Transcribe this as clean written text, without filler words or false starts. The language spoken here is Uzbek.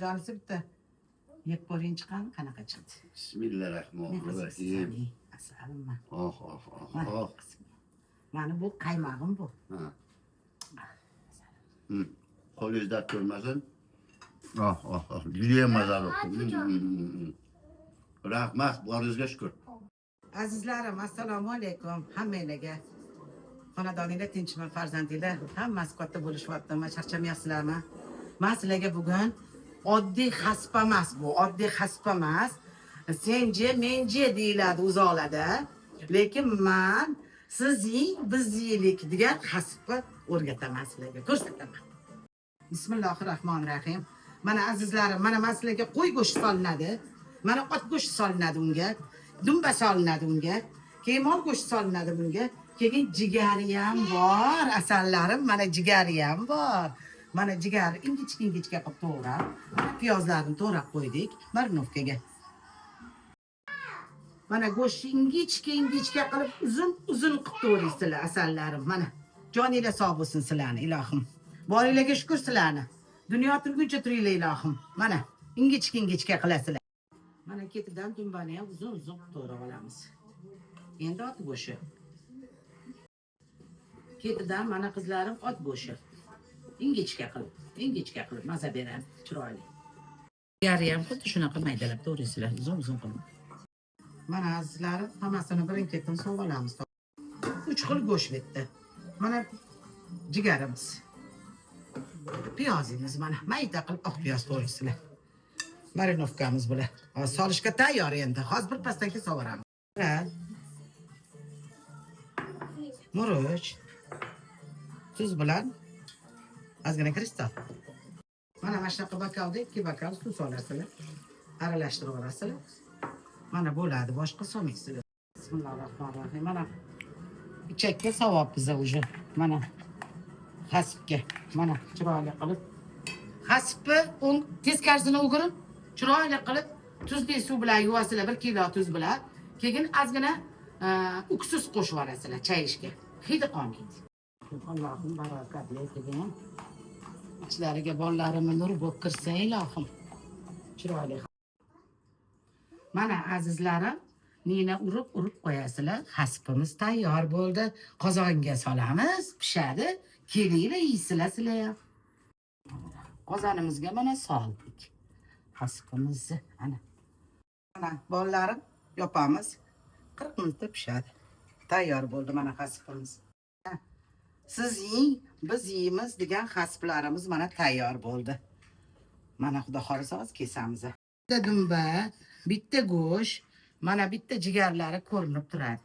Canısı bitti. Yep koyun çıkan qanaqa chiqdi. Bismillahirrahmanirrahim. Asalım. Oh oh oh oh. Mana bu qaymog'im bu. Ha. Qo'lingiz dard ko'rmasin. Oh oh oh. Judayam mazali. Rahmat, boringizga shukur. Azizlarim, assalomu alaykum hammanglarga. Xonadoninglar tinchmi, farzandinglar hammasi katta bo'lishyaptimi, charchamayapsizlarmi? Men sizlarga bugun oddiy xaspa emas bu, oddiy xaspa emas. Senje, menje deyiladi uzoqlarda. Lekin men sizning, bizlik degan xaspa o'rgataman sizlarga, ko'rsataman. Bismillahirrohmanirrohim. Mana azizlarim, mana men sizlarga qo'y go'shti solinadi. Mana ot go'shti solinadi unga, dumba solinadi unga, keyin mol go'shti solinadi bunga. Keyin jigari ham bor, asallarim, mana jigari ham bor. Mana jigar ingichka qilib to'g'rab, piyozlarni to'g'rab qo'ydik marinovkaga. Mana go'shtni ingichka qilib uzun qilib to'g'raysizlar asallarim. Mana joninglar sog' bo'lsin sizlarni ilohim. Boringlarga shukr sizlarni. Dunyo turguncha turinglar ilohim. Mana ingichka qilasizlar. Mana ketidan dumbani ham uzun to'g'rab olamiz. Endi ot go'shti. Ketidan mana qizlarim ot go'shti. Ingichka qilib maza beradi, chiroyli. Jigari ham xuddi shunaqa maydalab to'g'raysizlar, uzun qilib. Mana azizlarim, hammasini birin-ketin sovib olamiz. 3 xil go'sht bitdi. Mana jigarimiz. Piyozimiz mana mayda qilib oq piyoz to'g'raysizlar. Marinovkamiz bular. Hozir solishga tayyor endi. Hozir bir pasdan keyin sovaramiz. Murch, tuz bilan ozgina kristal. Mana shunaqa bokalda 2 bokal suv solasizlar. Aralashtirib olasizlar. Mana bo'ladi, boshqa solmaysizlar. Bismillahirrohmanirrohim. Mana ichakka savob biza уже. Mana xasibga. Mana chiroyli qilib. Xasibni teskarisini o'girib, chiroyli qilib tuzli suv bilan yuvasizlar, 1 kilo tuz bilan. Keyin ozgina uksus qo'shib olasizlar chayishga. Hidi qolmaydi. Allohim barakatli qilgan. İçlariga bolalarimni nur bo'lib kirsa ilohim. Chiroyli. Mana azizlarim, nina urib qo'yasizlar. Xasbimiz tayyor bo'ldi. Qozonga solamiz, pishadi. Kelinglar yeysizlar sizlar ham. Qozonimizga mana soldik. Xasbimizni ana. Mana bolalarim yopamiz. 40 minutda pishadi. Tayyor bo'ldi mana xasbimiz. Siz yeng, biz yeymiz degan xasblarimiz mana tayyor bo'ldi. Mana xudo xolisa hozir kesamiz. Bitta dumba, bitta go'sht, mana bitta jigarlari ko'rinib turadi.